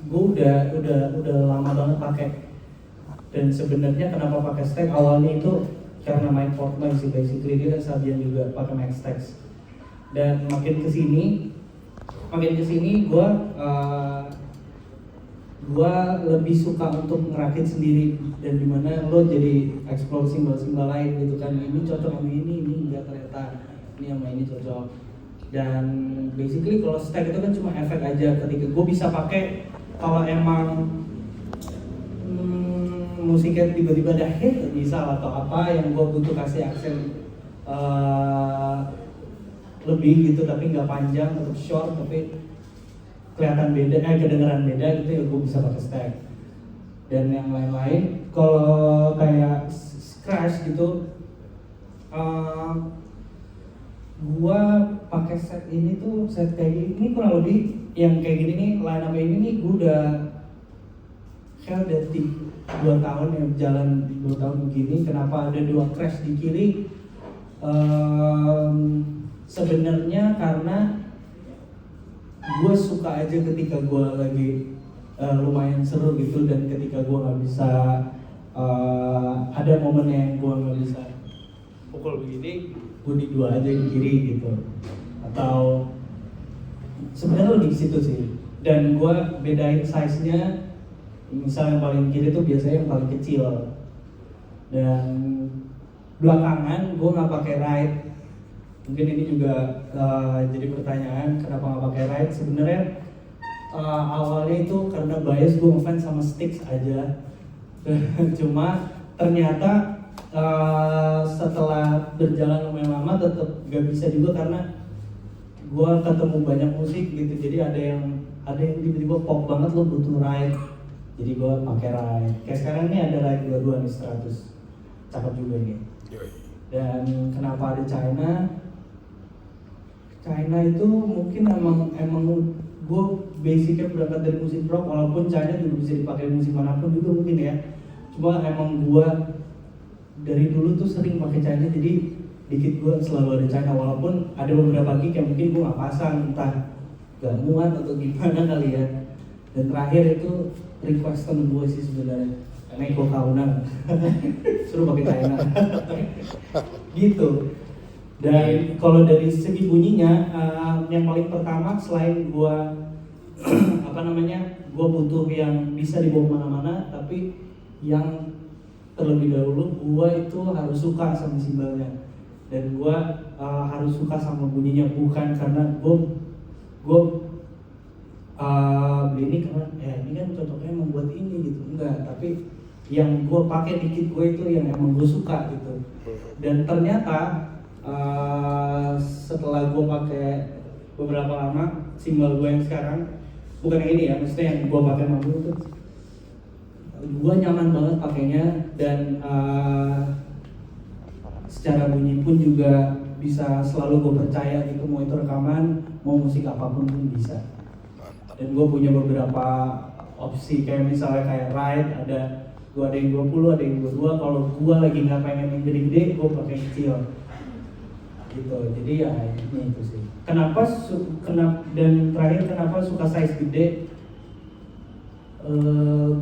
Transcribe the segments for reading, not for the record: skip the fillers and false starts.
gue udah lama banget pakai. Dan sebenarnya kenapa pakai stack awalnya itu karena Mike Portnoy sih, basically dia Sabian juga pakai Max Stacks. Dan makin kesini gue lebih suka untuk ngerakit sendiri, dan dimana lo jadi explore simbol-simbol lain gitu kan, ini cocok sama ini enggak, ternyata ini sama ini cocok. Dan basically kalau stack itu kan cuma efek aja, ketika gue bisa pakai kalau emang musiknya tiba-tiba ada hit misal atau apa yang gue butuh kasih aksen lebih gitu, tapi nggak panjang atau short tapi kelihatan beda, kedengeran beda gitu ya, gue bisa pakai stack. Dan yang lain-lain kalau kayak scratch gitu, gue pakai set ini tuh, set kayak ini kurang lebih yang kayak gini nih, line up ini nih gue udah kayak udah 2 tahun ya, jalan 2 tahun begini. Kenapa ada 2 crash di kiri? Sebenarnya karena gue suka aja ketika gue lagi lumayan seru gitu, dan ketika gue nggak bisa ada momen yang gue nggak bisa pukul begini, gue di 2 aja di kiri gitu. Atau sebenarnya lebih ke situ sih. Dan gue bedain size-nya, misal yang paling kiri tuh biasanya yang paling kecil, dan belakangan gue nggak pakai ride. Mungkin ini juga jadi pertanyaan kenapa nggak pakai ride. Sebenarnya awalnya itu karena bias gue ngefans sama Styx aja. Cuma ternyata setelah berjalan lumayan lama tetap gak bisa juga, karena gue ketemu banyak musik gitu. Jadi ada yang tiba-tiba pop banget, lo butuh ride. Jadi gue pakai ride. Kayak sekarang ini ada ride 22 nih 100, cakep juga ini. Dan kenapa ada China itu mungkin emang gue basicnya berangkat dari musik rock, walaupun China juga bisa dipakai musik manapun juga mungkin ya. Cuma emang gue dari dulu tuh sering pakai China, jadi dikit gue selalu ada China, walaupun ada beberapa gig yang mungkin gue nggak pasang, entah gak muat atau gimana kali ya. Dan terakhir itu requestan gue sih sebenarnya, Neko Kaunan suruh pakai China gitu. Dan kalau dari segi bunyinya, yang paling pertama selain gue gue butuh yang bisa dibawa kemana-mana, tapi yang terlebih dahulu gue itu harus suka sama simbalnya, dan gue harus suka sama bunyinya, bukan karena gue beli ini karena ini kan cocoknya membuat ini gitu, enggak. Tapi yang gue pakai dikit gue itu yang emang gue suka gitu. Dan ternyata setelah gue pakai beberapa lama, simbol gue yang sekarang, bukan yang ini ya, maksudnya yang gue pakai mampu itu, gue nyaman banget pakainya. Dan secara bunyi pun juga bisa selalu gue percaya gitu, mau itu rekaman, mau musik apapun pun bisa. Dan gue punya beberapa opsi, kayak misalnya kayak ride, gue ada yang 20, ada yang 22. Kalau gue lagi nggak pengen yang gede-gede, gue pakai yang kecil gitu. Jadi ya ini itu sih. Dan terakhir kenapa suka size gede?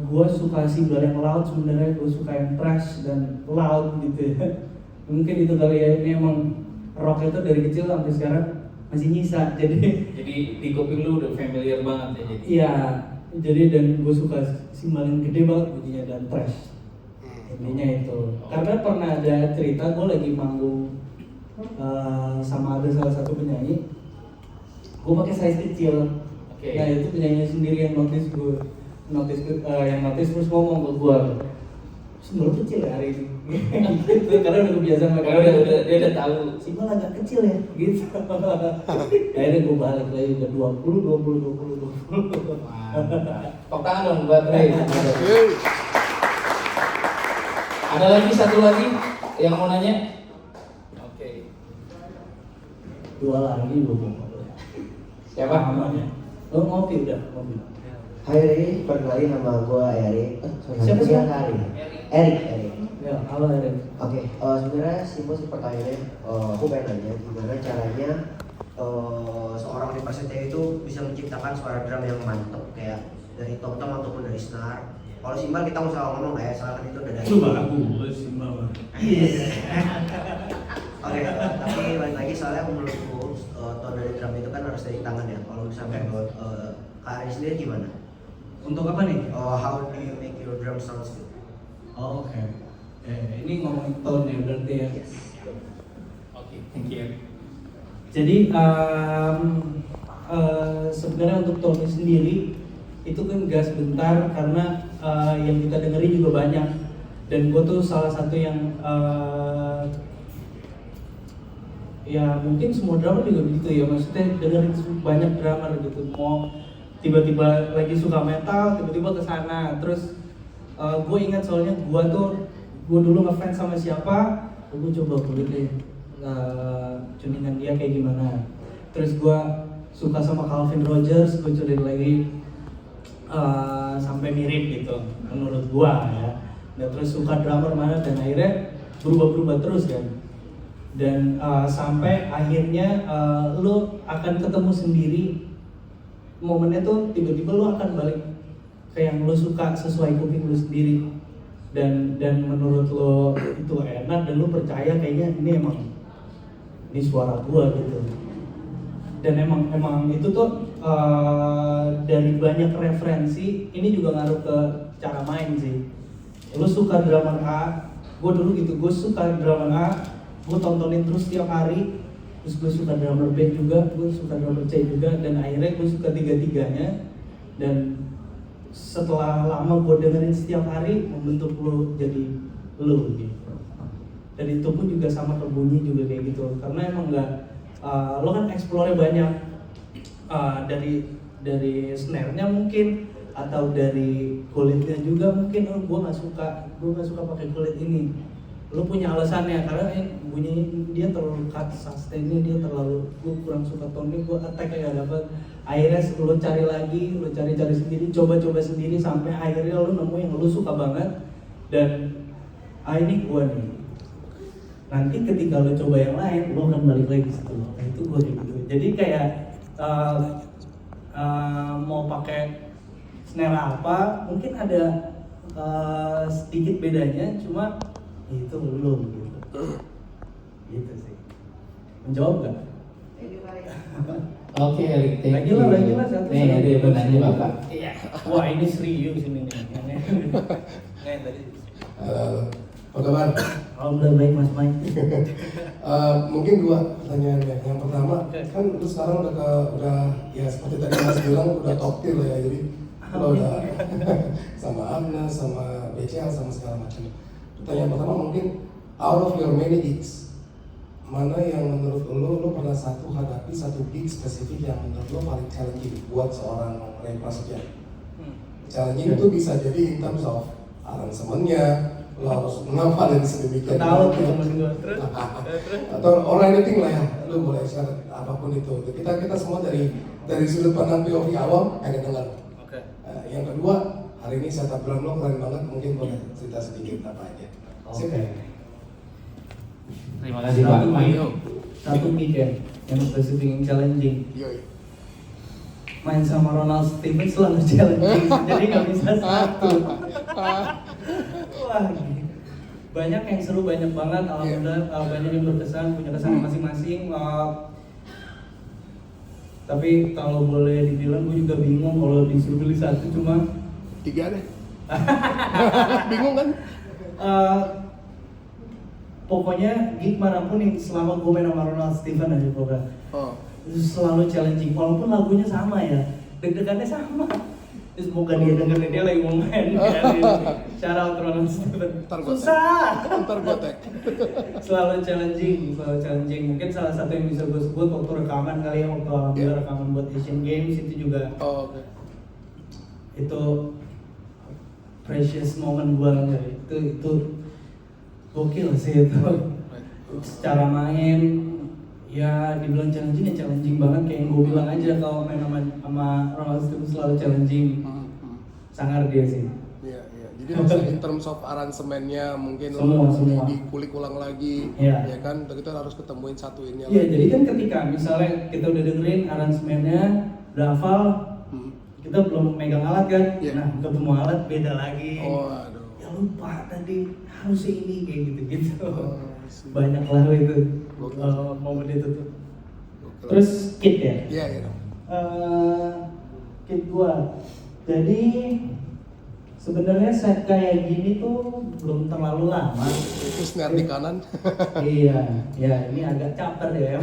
Gue suka simbol yang loud sebenarnya, gue suka yang thrash dan loud gitu ya. Mungkin itu kali ya, ini emang rock itu dari kecil sampai sekarang masih nyisa. Jadi di kuping lu udah familiar banget ya jadi. Iya, jadi dan gue suka simbol yang gede banget bunyinya dan thrash. Intinya itu. Karena pernah ada cerita gue lagi manggung sama ada salah satu penyanyi, gue pakai size kecil. Okay. Nah itu penyanyi sendiri yang notice terus ngomong ke gue, simbol kecil ya hari ini. Gitu, karena udah kebiasaan. Karena dia udah tahu simbol agak kecil ya, gitu. Akhirnya gue balik lagi ke 20. Tepuk tangan dong buat Ray. Ada lagi satu lagi yang mau nanya? Oke. 2 lagi lu mau. Siapa namanya? Lo ngopi udah, ngopi. Hai Ri, perkenalin nama gue Erik. Siapa sih? Erik. Ya, halo Erik. Oke, sebenarnya simpel sih pertanyaannya. Aku pengen nanya gimana caranya seorang impersonator itu bisa menciptakan suara drum yang mantep, kayak dari tom-tom ataupun dari snare. Kalau simbal kita nggak usah ngomong lah ya, soalnya kan itu udah dari. Coba aku simbal. Oke, tapi balik lagi soalnya menurutku tone dari drum itu kan harus dari tangan ya. Kalau misalnya menurut Kak Ari sendiri gimana? Untuk apa nih? How do you make your drum sounds good? Oh, oke. Ini ngomongin tone ya berarti ya. Yes. Oke, thank you. Jadi sebenarnya untuk tone sendiri itu kan gas bentar karena yang kita dengerin juga banyak, dan gue tuh salah satu yang ya mungkin semua drummer juga begitu ya, maksudnya dengerin banyak drummer gitu, mau tiba-tiba lagi suka metal tiba-tiba ke sana. Terus gue ingat soalnya gue dulu ngefans sama siapa, gue coba kulik deh tuningan dia kayak gimana. Terus gue suka sama Calvin Rogers, gue curi lagi sampai mirip gitu menurut gue ya. Dan terus suka drummer mana, dan akhirnya berubah-berubah terus kan. Dan sampai akhirnya lo akan ketemu sendiri momennya tuh, tiba-tiba lo akan balik ke yang lo suka sesuai kuping lo sendiri, dan menurut lo itu enak dan lo percaya kayaknya ini suara gua gitu. Dan emang itu tuh dari banyak referensi, ini juga ngaruh ke cara main sih. Lo suka drummer A, gua dulu gitu, gue suka drummer A, gue tontonin terus tiap hari. Terus gue suka drummer B juga, gue suka drummer C juga, dan akhirnya gue suka tiga-tiganya. Dan setelah lama gue dengerin setiap hari, membentuk lo jadi lo gitu. Dan itu pun juga sama ke bunyi juga kayak gitu, karena emang nggak lo kan explore banyak, dari snare-nya mungkin, atau dari kulitnya juga mungkin. Gue nggak suka pakai kulit ini. Lo punya alasannya, karena bunyi dia terlalu cut, sustain-nya dia terlalu, gue kurang suka tone-nya, gue attack kayak dapat. Akhirnya lo cari lagi, lo cari sendiri, coba sendiri, sampai akhirnya lo nemu yang lo suka banget. Dan ini gue nih, nanti ketika lo coba yang lain, lo akan balik lagi situ. Nah, itu gue gitu. Jadi kayak mau pakai snare apa, mungkin ada sedikit bedanya, cuma itu lo gitu. Gitu sih. Menjawab nggak? Oke, Erik, thank you. Lagi lah satu. Nih, ada yang bertanya Bapak. Iya. Wah, ini serius ini nih. Kayak tadi. Halo, apa kabar? Alhamdulillah baik Mas Mike. Mungkin dua pertanyaan ya. Yang pertama, kan lu sekarang udah ya seperti tadi Mas bilang udah top tier lah ya. Jadi lo udah sama Amna, sama BCL, sama segala macam. Pertanyaan pertama mungkin out of your many gigs, mana yang menurut lo pernah hadapi satu gig spesifik yang menurut lo paling challenging buat seorang Ray Prasetya? Challenging itu bisa jadi in terms of aransemennya, lo harus menghafalin sedemikian Tahu rupa, temen gue. Terus atau or anything lah ya, lo boleh share apapun itu. Kita semua dari sudut pandang POV awam pengen dengar. Oke. Yang kedua, hari ini setup drum lo keren banget, mungkin boleh cerita sedikit apa aja. Oke. Terima kasih Pak. Satu mic ya, yang spesifik yang challenging. Yoi. Main sama Ronald Stevens selalu challenging, jadi nggak bisa satu. Wah, banyak yang seru, banyak banget. Alhamdulillah banyak yang berkesan, punya kesan masing-masing. Tapi kalau boleh dibilang, gue juga bingung kalau disuruh pilih satu, cuma 3 deh. Bingung kan? Pokoknya gig manapun yang selama gue main sama Ronald Stevens aja pokoknya itu selalu challenging, walaupun lagunya sama ya, deg-degannya sama. Terus semoga dia dengerin, dia lagi mau main shout out Ronald Stevens. Susah. Ntar gue tag. Selalu challenging. Mungkin salah satu yang bisa gue sebut waktu rekaman kali ya, waktu alhamdulillah rekaman buat Asian Games itu juga. Oke. Itu precious moment gue lah, itu gokil sih itu. Secara main ya dibilang challenging banget, kayak yang gue bilang aja, kalau main sama Ronald Stevens selalu challenging. Sangar dia sih. Iya. Jadi maksudnya in terms of aransemennya mungkin Semua. dikulik ulang lagi, Iya. ya kan? Kita harus ketemuin satuinnya. Iya, jadi kan ketika misalnya kita udah dengerin aransemennya, udah hafal, kita kita belum megang alat kan. Iya. Nah ketemu alat beda lagi. Oh, aduh. Ya lupa tadi harusnya ini kayak gitu-gitu. Oh, I see. Banyak lah itu Gokil. momen itu tuh. Gokil. Terus kit ya. Iya, iya. Kit gua. Jadi sebenarnya set kayak gini tuh belum terlalu lama. Itu snare di kanan. Iya, ya ini agak caper ya.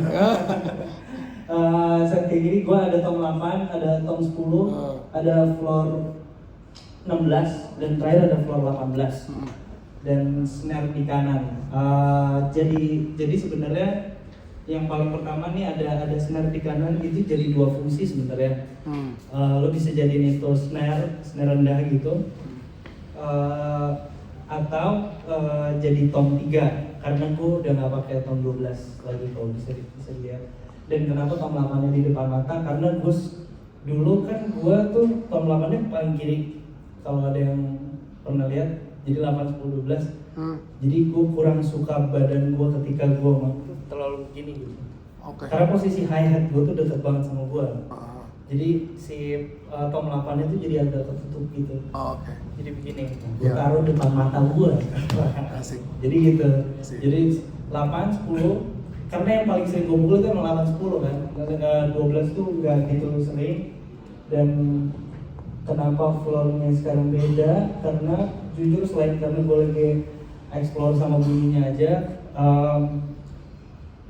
Set kayak gini gua ada tom 8, ada tom 10, ada floor 16 dan terakhir ada floor 18 dan snare di kanan. Jadi sebenarnya yang paling pertama nih ada snare di kanan itu jadi dua fungsi sebenarnya. Lo bisa jadiin itu snare rendah gitu. Atau jadi tom 3 karena gue udah nggak pakai tom 12 lagi kalau bisa dilihat. Dan kenapa tom 8 nya di depan mata? Karena gue dulu kan gue tuh tom 8 nya paling kiri kalau ada yang pernah lihat, jadi 8, 10, 12. Jadi gue kurang suka badan gue ketika gue terlalu begini gitu. Oke. Karena posisi hi hat gue tuh deket banget sama gue. Jadi si tom 8 itu jadi agak ketutup gitu. Oke. Jadi begini, gue Iya. taruh depan mata gue. Asik. Jadi gitu. Asik. Jadi 8, 10, karena yang paling sering gue pukul itu emang 8, 10 kan. Karena 12 tuh gak gitu sering. Dan kenapa floornya sekarang beda? Karena jujur selain karena gue lagi explore sama bunyinya aja,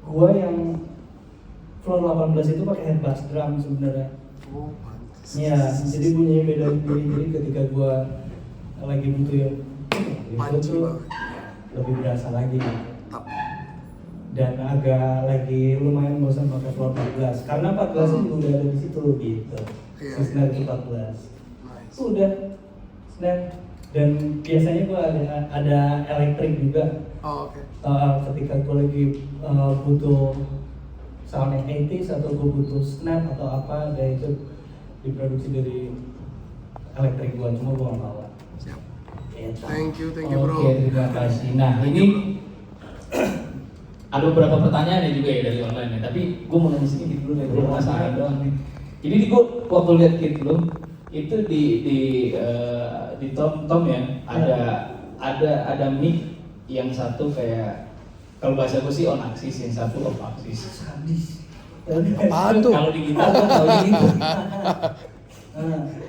gue yang floor 18 itu pakai head bass drum sebenarnya. Oh, pantes. Iya, jadi bunyinya beda. Jadi ketika gua lagi butuh yang Panci itu tuh banget. lebih berasa lagi. Tap. Dan agak lagi lumayan bosan pakai floor 14 karena 14 nya juga udah ada di situ gitu. Iya, Si snare iya. itu 14. Nice. Udah snare dan biasanya gua ada elektrik juga. Oh, oke. Ketika gua lagi butuh sound yang 80s atau gue butuh snap atau apa, dan itu diproduksi dari elektrik gue, cuma gue nggak bawa. Siap. Gitu. Thank you bro. Oke, terima kasih. Nah, ini ada beberapa pertanyaan juga ya dari online ya, tapi gue mau nanya sedikit dulu deh, gue penasaran doang nih. Jadi gue waktu lihat kit lo itu di tom ya ada mic yang satu kayak, kalau bahasa gue sih on axis, yang satu off axis. Sadis. Apaan tuh? Kalau di gitar kan tahu gitu.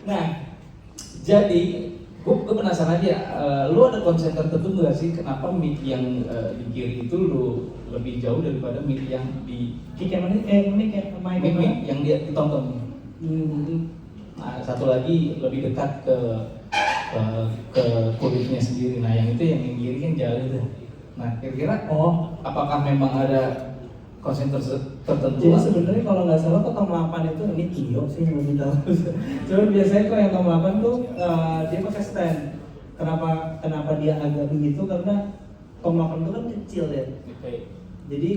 Nah, jadi gue penasaran aja, lu ada konsep tertentu nggak sih kenapa mic yang di kiri itu lu lebih jauh daripada mic yang di Kick yang mana? Mic yang dia ditonton? Nah, satu lagi lebih dekat ke kulitnya sendiri. Nah, yang itu yang kiri kan jauh itu. Nah, kira-kira apakah memang ada konsep tertentu? Jadi sebenarnya kalau nggak salah kok tom 8 itu ini Tio sih yang lebih tahu. Cuma biasanya kok yang tom 8 tuh dia pakai stand. Kenapa dia agak begitu? Karena tom 8 itu kan kecil ya. Oke. Jadi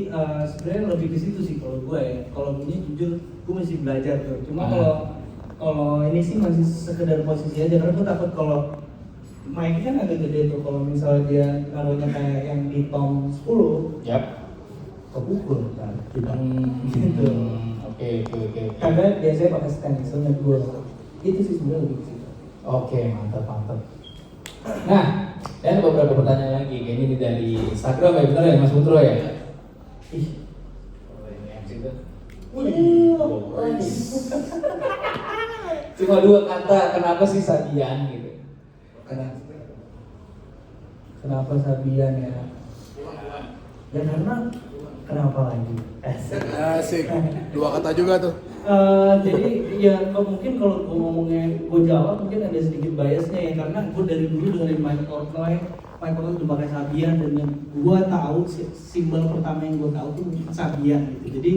sebenarnya lebih ke situ sih kalau gue ya. Kalau bunyi jujur gue masih belajar tuh. Cuma kalau ini sih masih sekedar posisi aja, karena gue takut kalau mic kan agak gede tuh, kalau misalnya dia taruhnya kayak yang di tom 10 Yap. kepukul kan kita Gitu. gitu. Oke. Karena biasanya pakai stand, soalnya gue itu sih sebenarnya lebih ke situ. Oke, mantap. Nah, dan beberapa pertanyaan lagi, kayaknya ini dari Instagram ya, benar ya Mas Putro ya? Ih, Ini yang situ. wih, Cuma 2 kata, kenapa sih Sabian gitu? kenapa Sabian ya? Ya karena kenapa lagi? Asik. 2 kata juga tuh. Jadi ya mungkin kalau gue ngomongnya gue jawab mungkin ada sedikit biasnya ya, karena gue dari dulu dengerin Mike Portnoy udah pakai Sabian, dan yang gue tahu simbol pertama yang gue tahu tuh Sabian gitu. Jadi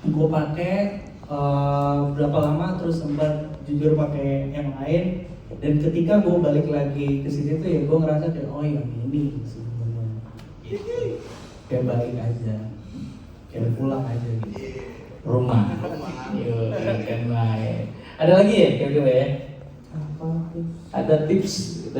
gue pakai berapa lama, terus sempat jujur pakai yang lain, dan ketika gue balik lagi ke situ tuh ya gue ngerasa kayak oh yang ini sebenarnya gitu. Kayak balik aja, kayak pulang aja gitu. Rumah. Yo, kan main. Ada lagi ya kira-kira ya? Apa tuh? Ada tips